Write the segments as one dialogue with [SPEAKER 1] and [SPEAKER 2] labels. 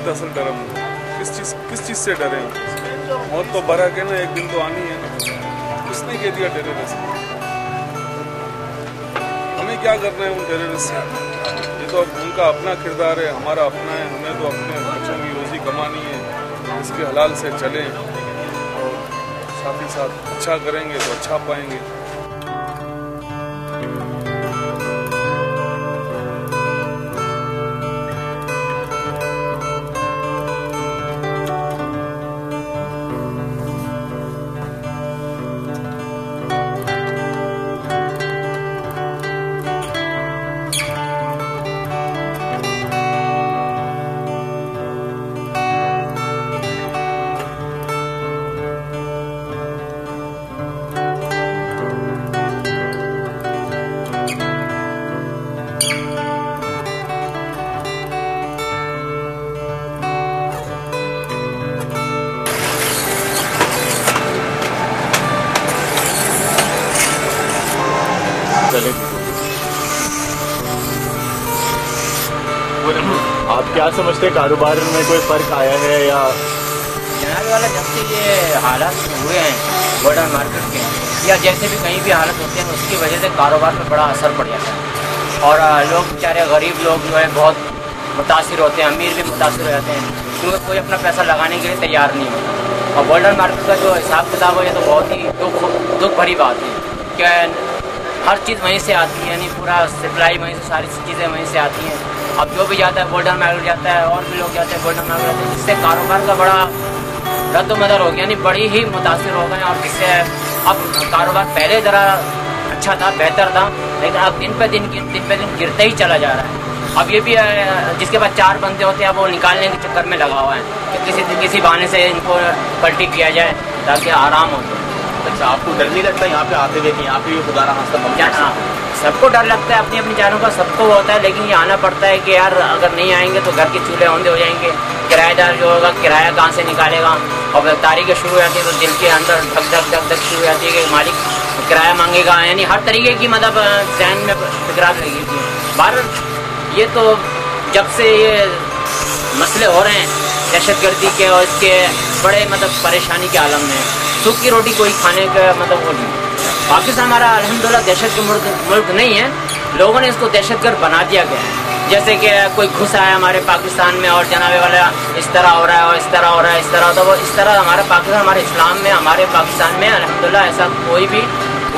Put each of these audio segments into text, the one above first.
[SPEAKER 1] लगता असल डर हम किस चीज़ से डरे हैं? मौत तो भरा के ना एक दिन तो आनी है ना। किसने कह दिया टेररिस्ट? हमें क्या करना है उन टेररिस्ट से? ये तो उनका अपना किरदार है, हमारा अपना है। हमें तो अपने बच्चों की रोज़ी कमानी है, इसके हलाल से चलें और साथ ही साथ अच्छा करेंगे तो अच्छा पाएंगे।
[SPEAKER 2] आप क्या समझते हैं, कारोबार में कोई फर्क आया है या?
[SPEAKER 3] जनाब वाला जब से ये हालात हुए हैं बॉर्डर मार्केट के, या जैसे भी कहीं भी हालत होते हैं, उसकी वजह से कारोबार पर बड़ा असर पड़ जाता है और लोग बेचारे गरीब लोग जो है बहुत मुतासिर होते हैं, अमीर भी मुतासिर हो जाते हैं क्योंकि कोई अपना पैसा लगाने के लिए तैयार नहीं होता। और बॉर्डर मार्केट का जो हिसाब किताब है ये तो बहुत ही दुख भरी बात है कि हर चीज़ वहीं से आती है, यानी पूरा सप्लाई वहीं से, सारी चीज़ें वहीं से आती हैं। अब जो भी जाता है बॉर्डर मार्केट जाता है और भी लोग जाते हैं बॉर्डर मार्केट जाते हैं, जिससे कारोबार का बड़ा रद्द-मदर हो गया, यानी बड़ी ही मुतासिर हो गए। और जिससे अब कारोबार पहले ज़रा अच्छा था, बेहतर था, लेकिन अब दिन पे दिन गिरते ही चला जा रहा है। अब ये भी जिसके पास 4 बंदे होते हैं वो निकालने के चक्कर में लगा हुआ है कि किसी बहाने से इनको पलटी किया जाए ताकि आराम हो।
[SPEAKER 2] अच्छा, आपको डर नहीं लगता यहाँ पे आते हुए कि यहाँ पे खुदा ना खास्ता बम जाए?
[SPEAKER 3] सबको डर लगता है, अपनी अपनी जानों का सबको होता है, लेकिन ये आना पड़ता है कि यार अगर नहीं आएंगे तो घर के चूल्हे औंधे हो जाएंगे। किराएदार जो होगा किराया कहाँ से निकालेगा, और तारीखें शुरू हो जाती है तो दिल के अंदर धक धक शुरू हो जाती है कि मालिक किराया मांगेगा, यानी हर तरीके की मतलब जहन में फिक्रात लगी थी। भारत ये तो जब से ये मसले हो रहे हैं दहशतगर्दी के और इसके बड़े मतलब परेशानी के आलम में, सूखी रोटी कोई खाने का मतलब वो नहीं। पाकिस्तान हमारा अल्हम्दुलिल्लाह दहशत के मुल्क नहीं है, लोगों ने इसको दहशतगर्द बना दिया गया है। जैसे कि कोई घुस आया हमारे पाकिस्तान में और जनाबे वाला इस तरह हो रहा है और इस तरह हो रहा है, इस तरह तो वो इस तरह हमारा पाकिस्तान, हमारे इस्लाम में, हमारे पाकिस्तान में अल्हम्दुलिल्लाह ऐसा कोई भी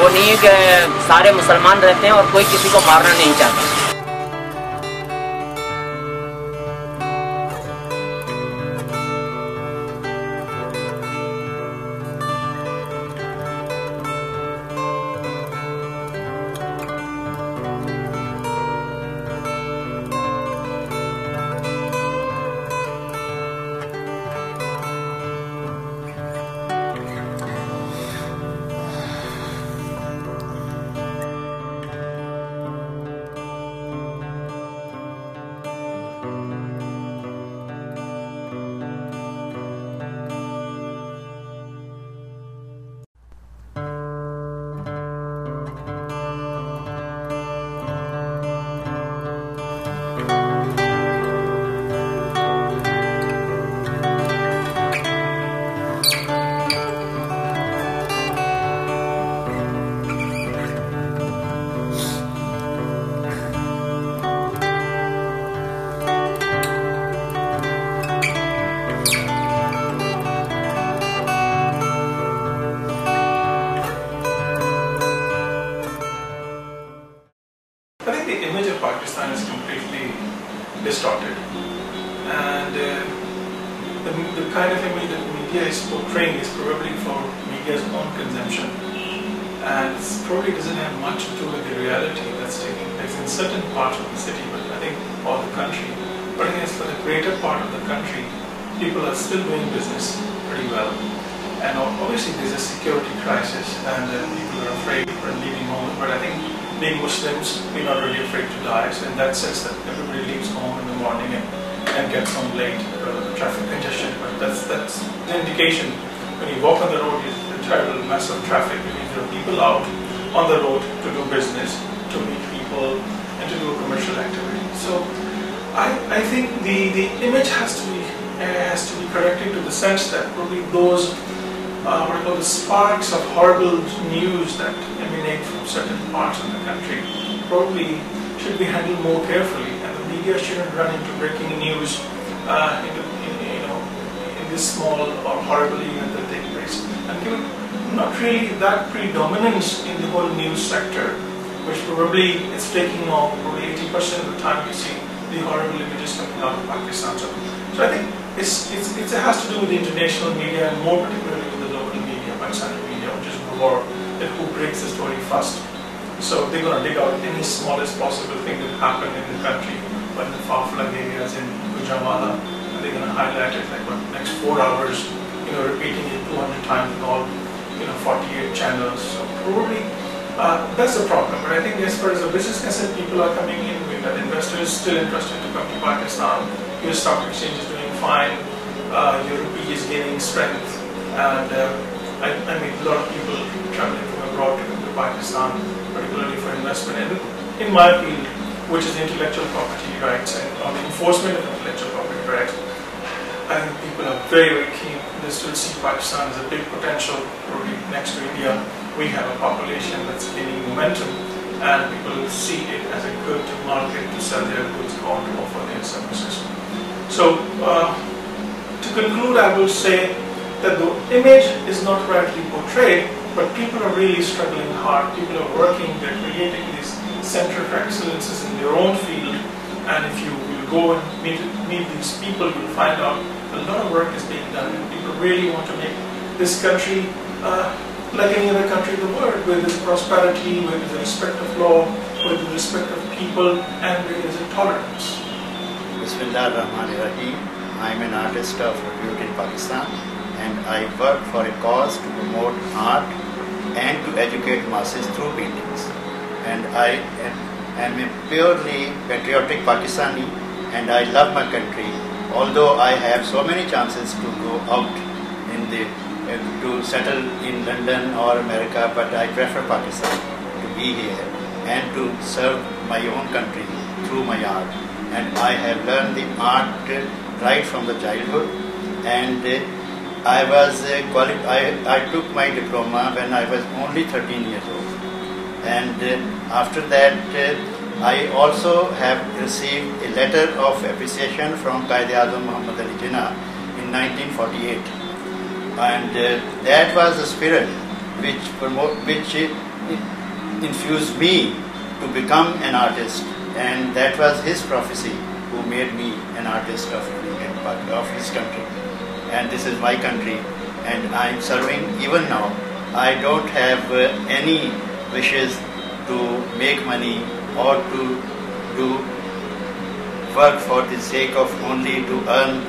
[SPEAKER 3] वो नहीं है कि सारे मुसलमान रहते हैं और कोई किसी को मारना नहीं चाहता।
[SPEAKER 4] Pakistan is completely distorted, and the kind of image that media is portraying is probably for media's own consumption, and it probably doesn't have much to do with the reality that's taking place in certain parts of the city, but I think or the country. But I guess for the greater part of the country, people are still doing business pretty well, and obviously there's a security crisis, and people are afraid of leaving home. But I think being Muslims, we're not really afraid to die. So in that sense, that everybody leaves home in the morning and gets home late because of the traffic congestion. But that's the indication. When you walk on the road, there's a terrible mass of traffic. It means there are people out on the road to do business, to meet people, and to do a commercial activity. So I think the image has to be has to be corrected to the sense that probably those what I call the sparks of horrible news that emanate from certain parts of the country probably should be handled more carefully, and the media shouldn't run into breaking news in this small or horrible event that takes place. And given not really that predominance in the whole news sector, which probably is taking off probably 80% of the time you see the horrible images coming out of Pakistan. So I think it has to do with the international media and more particularly with the local media, Pakistani media, which is more that who breaks the story first. So they're going to dig out any smallest possible thing that happened in the country, but in the far-flung areas in Gujranwala, and they're going to highlight it like what next 4 hours, repeating it 200 times in all 48 channels. So probably that's the problem. But I think as far as the business concerned, people are coming in with that. Investors still interested to come to Pakistan. Your stock exchange is doing fine. Your rupee is gaining strength, and I mean a lot of people traveling from abroad to come to Pakistan, particularly for investment. And in my field, which is intellectual property rights and on the enforcement of intellectual property rights, I think people are very, very keen. They still see Pakistan as a big potential, probably next to India. We have a population that's gaining momentum, and people see it as a good market to sell their goods or to offer their services. So, to conclude, I will say that the image is not rightly portrayed, but people are really struggling hard. People are working, they're creating these center of excellences in their own field, and if you will go and meet these people, you'll find out a lot of work is being done, and people really want to make this country like any other country in the world, with its prosperity, with the respect of law, with the respect of people, and with its tolerance.
[SPEAKER 5] Bismillahirrahmanirrahim. I am an artist of repute in Pakistan, and I work for a cause to promote art and to educate masses through paintings. And I am a purely patriotic Pakistani, and I love my country. Although I have so many chances to go out to settle in London or America, but I prefer Pakistan to be here and to serve my own country through my art. And I have learned the art right from the childhood, and I took my diploma when I was only 13 years old. And after that, I also have received a letter of appreciation from Qaid-e-Azam Muhammad Ali Jinnah in 1948. And that was the spirit which infused me to become an artist, and that was his prophecy who made me an artist of his country. And this is my country, and I am serving even now. I don't have any wishes to make money or to do work for the sake of only to earn,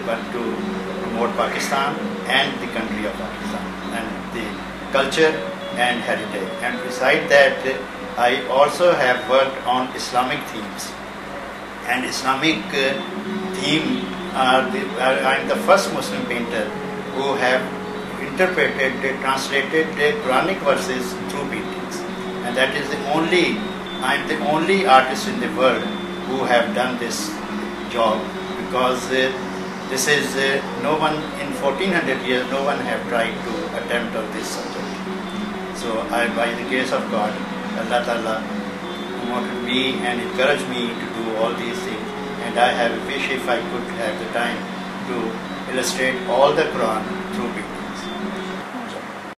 [SPEAKER 5] but to promote Pakistan and the country of Pakistan and the culture and heritage. And besides that, I also have worked on Islamic themes. And Islamic theme, I am the first Muslim painter who have interpreted, translated the Quranic verses through paintings. And that is I am the only artist in the world who have done this job, because this is no one in 1400 years, no one have tried to attempt on this subject. So by the grace of God, Allah Ta'ala promoted me and encouraged me to do all these things, and I have a wish if I could have the time to illustrate all the Quran through painting.